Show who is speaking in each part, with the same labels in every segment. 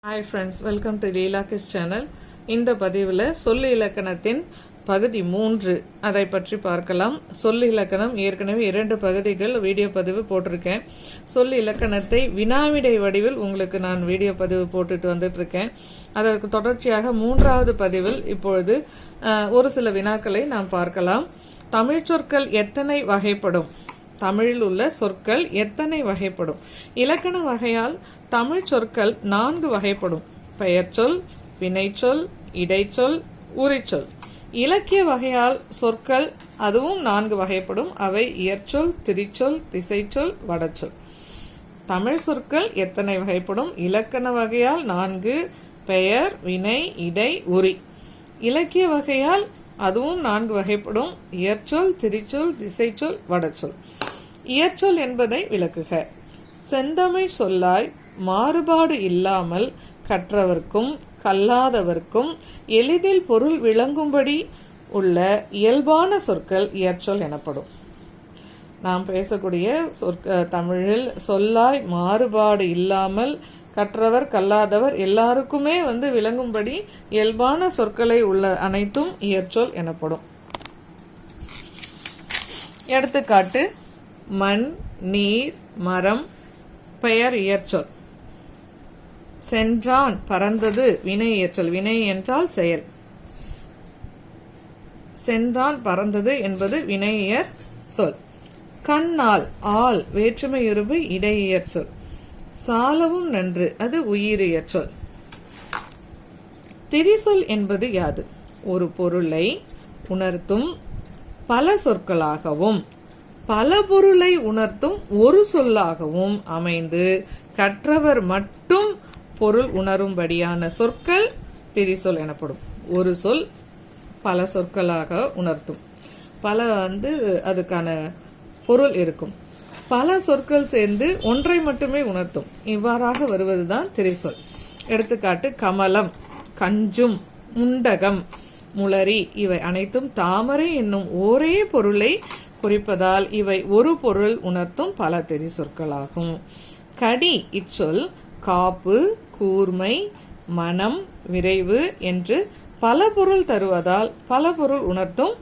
Speaker 1: Hi friends, welcome to லீலாகிஸ் channel. இந்த பதிவில் சொல்லு இலக்கணத்தின் பகுதி 3 அதை பற்றி பார்க்கலாம். சொல்லு இலக்கணம் ஏற்கனவே 2 பகுதிகள் வீடியோ பதிவு போட்டிருக்கேன். சொல்லு இலக்கணத்தை வினாவிடை வடிவில் உங்களுக்கு நான் வீடியோ பதிவு போட்டுட்டு வந்துட்டுருக்கேன். அதற்கு தொடர்ச்சியாக 3வது பதிவில் இப்பொழுது ஒரு சில வினாக்களை நாம் பார்க்கலாம். தமிழ் சொற்கள் எத்தனை வகைப்படும்? தமிழில் உள்ள சொற்கள் எத்தனை வகைப்படும்? இலக்கண வகையால் தமிழ் சொற்கள் 4 வகைப்படும்: பெயர்ச்சொல், வினைச்சொல், இடைச்சொல், உரிச்சொல். இலக்கிய வகையால் சொற்கள் அதுவும் 4 வகைப்படும். அவை இயற்சொல், திரிச்சொல், திசைச்சொல், வடச்சொல். தமிழ் சொற்கள் எத்தனை வகைப்படும்? இலக்கண வகையால் 4: பெயர், வினை, இடை, உரி. இலக்கிய வகையால் அதுவும் 4 வகைப்படும்: இயற்சொல், திரிச்சொல், திசைச்சொல், வடச்சொல். இயற்சொல் என்பதை விளக்குக. செந்தமிழ் சொல்லாய் மாறுபாடு இல்லாமல் கற்றவர்க்கும் கல்லாதவர்க்கும் எளிதில் பொருள் விளங்கும்படி உள்ள இயல்பான சொற்கள் இயற்சொல் எனப்படும். நாம் பேசக்கூடிய தமிழில் சொல்லாய் மாறுபாடு இல்லாமல் கற்றவர் கல்லாதவர் எல்லாருக்குமே விளங்கும்படி இயல்பான சொற்களை உள்ள அனைத்தும் இயற்சொல் எனப்படும். எடுத்துக்காட்டு: மண், நீர், மரம். பெயர் இயற்சொல். சென்றான், பறந்தது வினை இயற்சொல். வினை என்றால் செயல். சென்றான், பறந்தது என்பது வினையியற் சொல். கண்ணால், ஆள் வேற்றுமையுருபு இடையியற் சொல். சாலவும் நன்று அது உயிரியற் சொல். திரிசொல் என்பது யாது? ஒரு பொருளை உணர்த்தும் பல சொற்களாகவும் பல பொருளை உணர்த்தும் ஒரு சொல்லாகவும் அமைந்து கற்றவர் மட்டும் பொருள் உணரும்படியான சொற்கள் திரிசொல் எனப்படும். ஒரு சொல் பல சொற்களாக உணர்த்தும். பல அதுக்கான பொருள் இருக்கும். பல சொற்கள் சேர்ந்து ஒன்றை மட்டுமே உணர்த்தும். இவ்வாறாக வருவதுதான் திரிசொல். எடுத்துக்காட்டு: கமலம், கஞ்சும், முண்டகம், முளரி. இவை அனைத்தும் தாமரை என்னும் ஒரே பொருளை குறிப்பதால் இவை ஒரு பொருள் உணர்த்தும் பல திரிசொற்களாகும். கடி இச்சொல் காப்பு, கூர்மை, மனம், விரைவு என்று பல பொருள் தருவதால் பல பொருள் உணர்த்தும்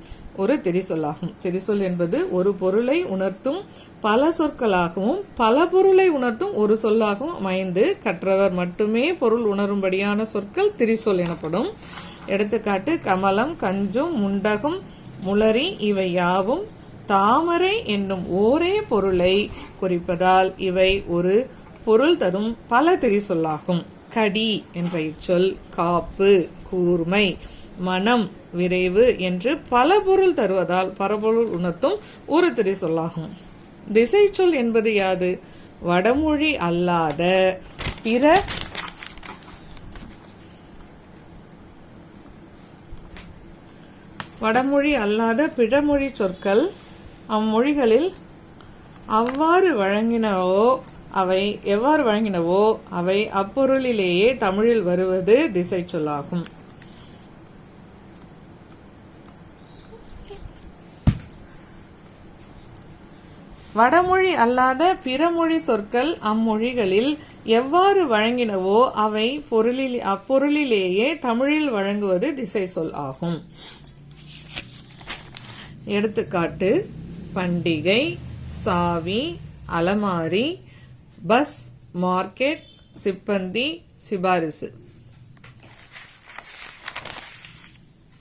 Speaker 1: ஒரு திரிசொல்லாகும். திரிசொல் என்பது ஒரு பொருளை உணர்த்தும் பல சொற்களாகவும் பல பொருளை உணர்த்தும் ஒரு சொல்லாகவும் அமைந்து கற்றவர் மட்டுமே பொருள் உணரும்படியான சொற்கள் திரிசொல் எனப்படும். எடுத்துக்காட்டு: கமலம், கஞ்சும், முண்டகம், முளரி. இவை யாவும் தாமரை என்னும் ஒரே பொருளை குறிப்பதால் இவை ஒரு பொருள் தரும் பல திரிசொல்லாகும். கடி என்ற இச்சொல் காப்பு, கூர்மை, மனம், விரைவு என்று பல பொருள் தருவதால் பரபொருள் உணர்த்தும் ஒரு திரிசொல்லாகும். திசைச்சொல் என்பது யாது? வடமொழி அல்லாத பிற பிறமொழி சொற்கள் அம்மொழிகளில் எவ்வாறு வழங்கினவோ அவை அப்பொருளிலேயே தமிழில் வருவது திசை சொல்லாகும். வடமொழி அல்லாத பிறமொழி சொற்கள் அம்மொழிகளில் எவ்வாறு வழங்கினவோ அவை அப்பொருளிலேயே தமிழில் வழங்குவது திசை சொல் ஆகும். எடுத்துக்காட்டு: பண்டிகை, சாவி, அலமாரி, பஸ், மார்க்கெட், சிப்பந்தி, சிபாரிசு.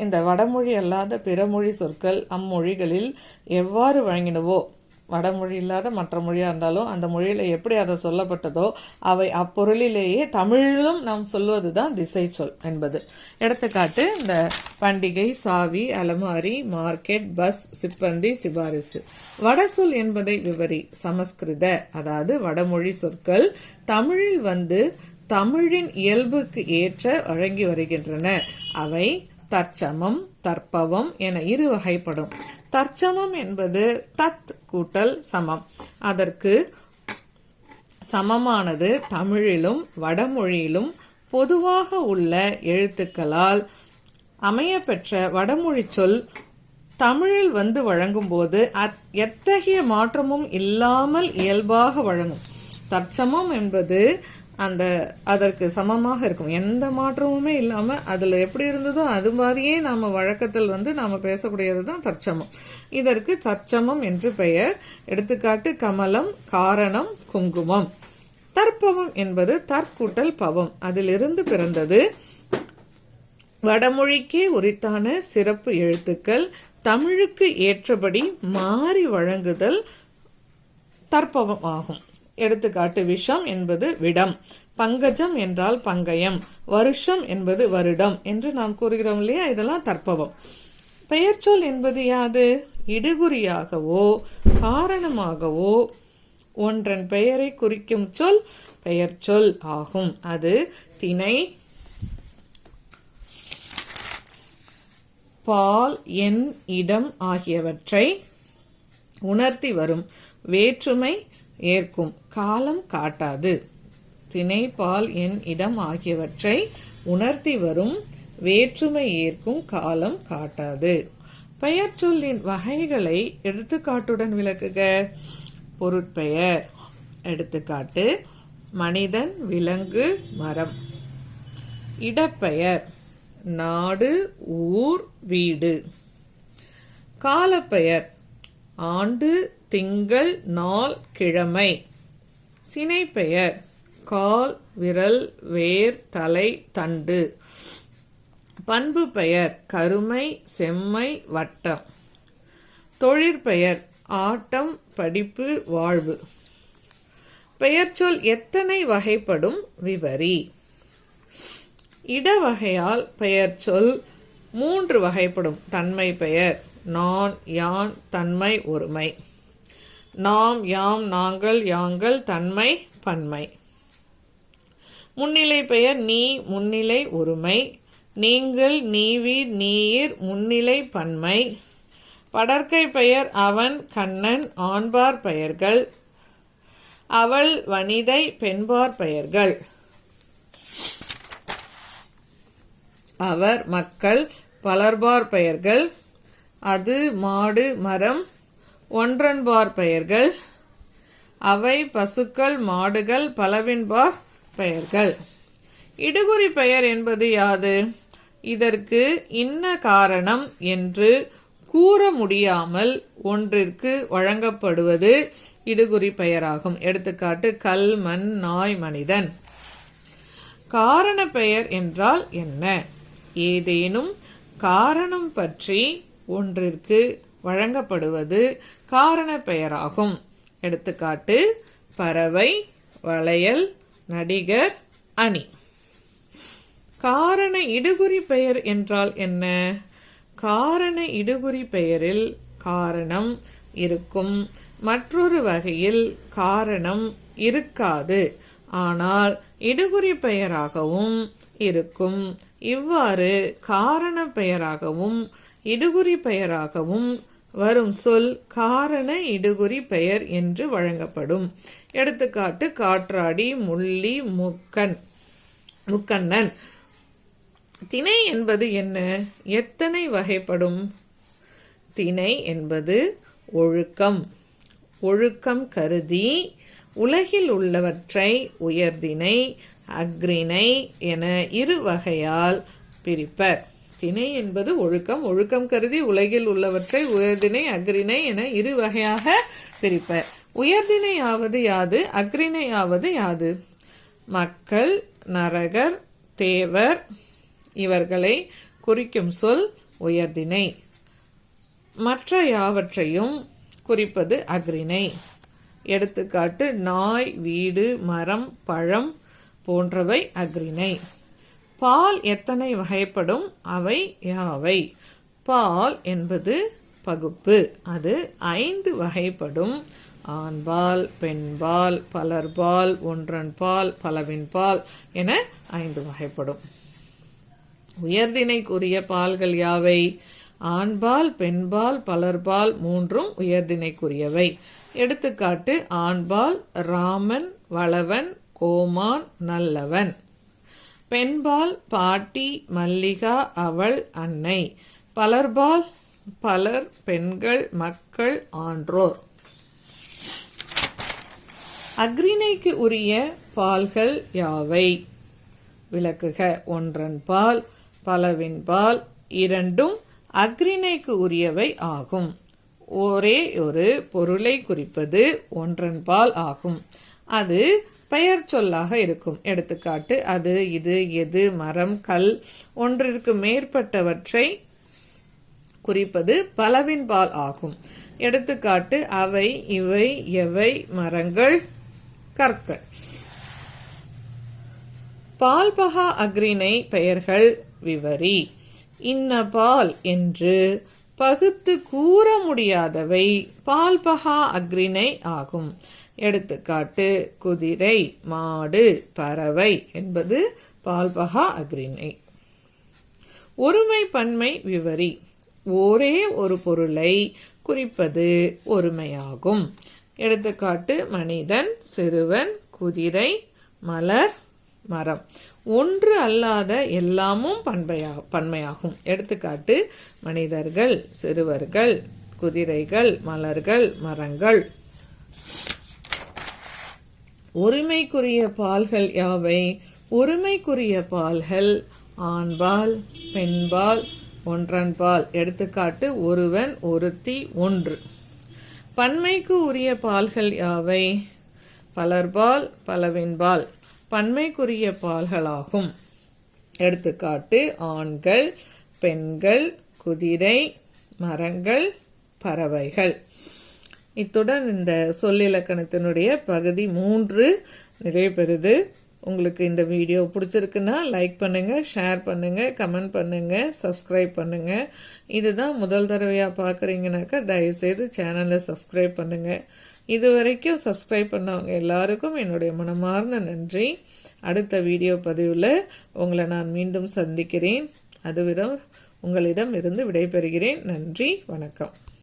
Speaker 1: இந்த வடமொழி அல்லாத பிறமொழி சொற்கள் அம்மொழிகளில் எவ்வாறு வழங்கினவோ, வடமொழி இல்லாத மற்ற மொழியாக இருந்தாலும் அந்த மொழியில் எப்படி அதை சொல்லப்பட்டதோ அவை அப்பொருளிலேயே தமிழிலும் நாம் சொல்வதுதான் திசை சொல் என்பது. எடுத்துக்காட்டு: இந்த பண்டிகை, சாவி, அலமாரி, மார்க்கெட், பஸ், சிப்பந்தி, சிபாரிசு. வடசொல் என்பதை விவரி. சமஸ்கிருத அதாவது வடமொழி சொற்கள் தமிழில் தமிழின் இயல்புக்கு ஏற்ற வழங்கி வருகின்றன. அவை தற்சமம், தற்பவம் என 2 வகைப்படும். தற்சமம் என்பது தத் கூட்டல் சமம். அதற்கு சமமானது தமிழிலும் வடமொழியிலும் பொதுவாக உள்ள எழுத்துக்களால் அமையப்பெற்ற வடமொழி சொல் தமிழில் வழங்கும் போது எத்தகைய மாற்றமும் இல்லாமல் இயல்பாக வழங்கும். தற்சமம் என்பது அதற்கு சமமாக இருக்கும். எந்த மாற்றமுமே இல்லாமல் அதில் எப்படி இருந்ததோ அது மாதிரியே நாம் வழக்கத்தில் நாம் பேசக்கூடியது தான் தற்சமம். இதற்கு தற்சமம் என்று பெயர். எடுத்துக்காட்டு கமலம், காரணம், குங்குமம். தற்பவம் என்பது தற்கூட்டல் பவம், அதிலிருந்து பிறந்தது. வடமொழிக்கே உரித்தான சிறப்பு எழுத்துக்கள் தமிழுக்கு ஏற்றபடி மாறி வழங்குதல் தற்பவம் ஆகும். எடுத்துக்காட்டு விஷம் என்பது விடம், பங்கஜம் என்றால் பங்கயம், வருஷம் என்பது வருடம் என்று நாம் கூறுகிறோம் இல்லையா, இதெல்லாம் தற்பவம். பெயர்ச்சொல் என்பது யாது? இடுகுறியாகவோ காரணமாகவோ ஒன்றன் பெயரை குறிக்கும் சொல் பெயர்ச்சொல் ஆகும். அது திணை, பால், எண், இடம் ஆகியவற்றை உணர்த்தி வரும் வேற்றுமை ஏற்கும் காலம் காட்டாது. திணை, பால், எண், இடம் ஆகியவற்றை உணர்த்தி வரும் வேற்றுமை ஏற்கும் காலம் காட்டாது. பெயர்ச்சொல்லின் வகைகளை எடுத்துக்காட்டுடன் விளக்குக. பொருட்பெயர். எடுத்துக்காட்டு மனிதன், விலங்கு, மரம். இடப்பெயர் நாடு, ஊர், வீடு. காலப்பெயர் ஆண்டு, திங்கள், நாள், கிழமை. சினைப்பெயர் கால், விரல், வேர், தலை, தண்டு. பண்பு பெயர் கருமை, செம்மை, வட்டம். தொழிற்பெயர் ஆட்டம், படிப்பு, வாழ்வு. பெயர்ச்சொல் எத்தனை வகைப்படும் விவரி. இடவகையால் பெயர்ச்சொல் 3 வகைப்படும். தன்மை பெயர் நான், யான், தன்மை, ஒருமை. நாம், யாம், நாங்கள், யாங்கள், தன்மை, பன்மை. முன்னிலை பெயர் நீ, முன்னிலை, ஒருமை. நீங்கள், நீவீர், நீர், முன்னிலை, பன்மை. படர்க்கை பெயர் அவன், கண்ணன், ஆண்பார் பெயர்கள். அவள், வனிதை, பெண்பார் பெயர்கள். அவர், மக்கள், பலர்பார் பெயர்கள். அது, மாடு, மரம், ஒன்றன்பார் பெயர்கள். அவை, பசுக்கள், மாடுகள், பலவின்பார் பெயர்கள். இடுகுறி பெயர் என்பது யாது? இதற்கு இன்ன காரணம் என்று கூற முடியாமல் ஒன்றிற்கு வழங்கப்படுவது இடுகுறி பெயராகும். எடுத்துக்காட்டு கல், மண், நாய், மனிதன். காரண பெயர் என்றால் என்ன? ஏதேனும் காரணம் பற்றி ஒன்றிற்கு வழங்கப்படுவது காரண பெயராகும். எடுத்துக்காட்டு பறவை, வளையல், நடிகர், அணி. காரண இடுகுறி பெயர் என்றால் என்ன? காரண இடுகுறி பெயரில் காரணம் இருக்கும், மற்றொரு வகையில் காரணம் இருக்காது, ஆனால் இடுகுறி பெயராகவும் இருக்கும். இவ்வாறு காரண பெயராகவும் இடுகுறி பெயராகவும் வரும் சொல் காரண இடுகுறி பெயர் என்று வழங்கப்படும். எடுத்துக்காட்டு காற்றாடி, முள்ளி, முக்கண்ணன். திணை என்பது என்ன? எத்தனை வகைப்படும்? திணை என்பது ஒழுக்கம். ஒழுக்கம் கருதி உலகில் உள்ளவற்றை உயர்திணை, அஃறிணை என 2 வகையால் பிரிப்பர். திணை என்பது ஒழுக்கம். ஒழுக்கம் கருதி உலகில் உள்ளவற்றை உயர்திணை, அஃறிணை என 2 வகையாக பிரிப்பர். உயர்திணையாவது யாது? அஃறிணையாவது யாது? மக்கள், நரகர், தேவர் இவர்களை குறிக்கும் சொல் உயர்திணை. மற்ற யாவற்றையும் குறிப்பது அஃறிணை. எடுத்துக்காட்டு நாய், வீடு, மரம், பழம் போன்றவை அஃறிணை. பால் எத்தனை வகைப்படும்? அவை யாவை? பால் என்பது பகுப்பு. அது 5 வகைப்படும். ஆண்பால், பெண்பால், பலர்பால், ஒன்றன்பால், பலவின்பால் என 5 வகைப்படும். உயர்திணைக்குரிய பால்கள் யாவை? ஆண்பால், பெண்பால், பலர்பால் 3ம் உயர்திணைக்குரியவை. எடுத்துக்காட்டு ஆண்பால் ராமன், வளவன், கோமான், நல்லவன். பெண்பால் பாட்டி, மல்லிகா, அவள், அன்னை. பலர்பால் பலர், பெண்கள், மக்கள், ஆன்றோர். அஃறிணைக்கு உரிய பால்கள் யாவை? விளக்குக. ஒன்றன் பால், பலவின் பால் இரண்டும் அஃறிணைக்கு உரியவை ஆகும். ஒரே ஒரு பொருளை குறிப்பது ஒன்றன் பால் ஆகும். அது பெயர் சொல்லாக இருக்கும். எடுத்துக்காட்டு அது, இது, எது, மரம், கல் ஒன்றிற்கு மேற்பட்டவற்றை குறிப்பது பலவின் பால் ஆகும். எடுத்துக்காட்டு அவை, இவை, எவை, மரங்கள், கற்கள். பால்பகா அஃறிணை பெயர்கள் விவரி. இன்ன பால் என்று பகுத்து கூற முடியாதவை பால்பகா அஃறிணை ஆகும். எடுத்துக்காட்டு குதிரை, மாடு, பறவை என்பது பால்பகா அஃறிணை. ஒருமை பன்மை விவரி. ஒரே ஒரு பொருளை குறிப்பது ஒருமையாகும். எடுத்துக்காட்டு மனிதன், சிறுவன், குதிரை, மலர், மரம். ஒன்று அல்லாத எல்லாமும் பன்மையாகும். எடுத்துக்காட்டு மனிதர்கள், சிறுவர்கள், குதிரைகள், மலர்கள், மரங்கள். ஒருமைக்குரிய பால்கள் யாவை? ஒருமைக்குரிய பால்கள் ஆண்பால், பெண்பால், ஒன்றன் பால். எடுத்துக்காட்டு ஒருவன், ஒருத்தி, ஒன்று. பன்மைக்கு உரிய பால்கள் யாவை? பலர்பால், பலவின்பால் பன்மைக்குரிய பால்களாகும். எடுத்துக்காட்டு ஆண்கள், பெண்கள், குதிரை, மரங்கள், பறவைகள். இத்துடன் இந்த சொல்லிலக்கணத்தினுடைய பகுதி 3 நிறைவு பெறுது. உங்களுக்கு இந்த வீடியோ பிடிச்சிருக்குன்னா லைக் பண்ணுங்க, ஷேர் பண்ணுங்க, கமெண்ட் பண்ணுங்க, சப்ஸ்கிரைப் பண்ணுங்க. இதுதான் முதல் தடவையாக பார்க்குறீங்கனாக்கா தயவுசெய்து சேனலை சப்ஸ்கிரைப் பண்ணுங்க. இது வரைக்கும் சப்ஸ்கிரைப் பண்ணவங்க எல்லாருக்கும் என்னுடைய மனமார்ந்த நன்றி. அடுத்த வீடியோ பதிவில் உங்களை நான் மீண்டும் சந்திக்கிறேன். அதுவரை உங்களிடம் இருந்து விடைபெறுகிறேன். நன்றி, வணக்கம்.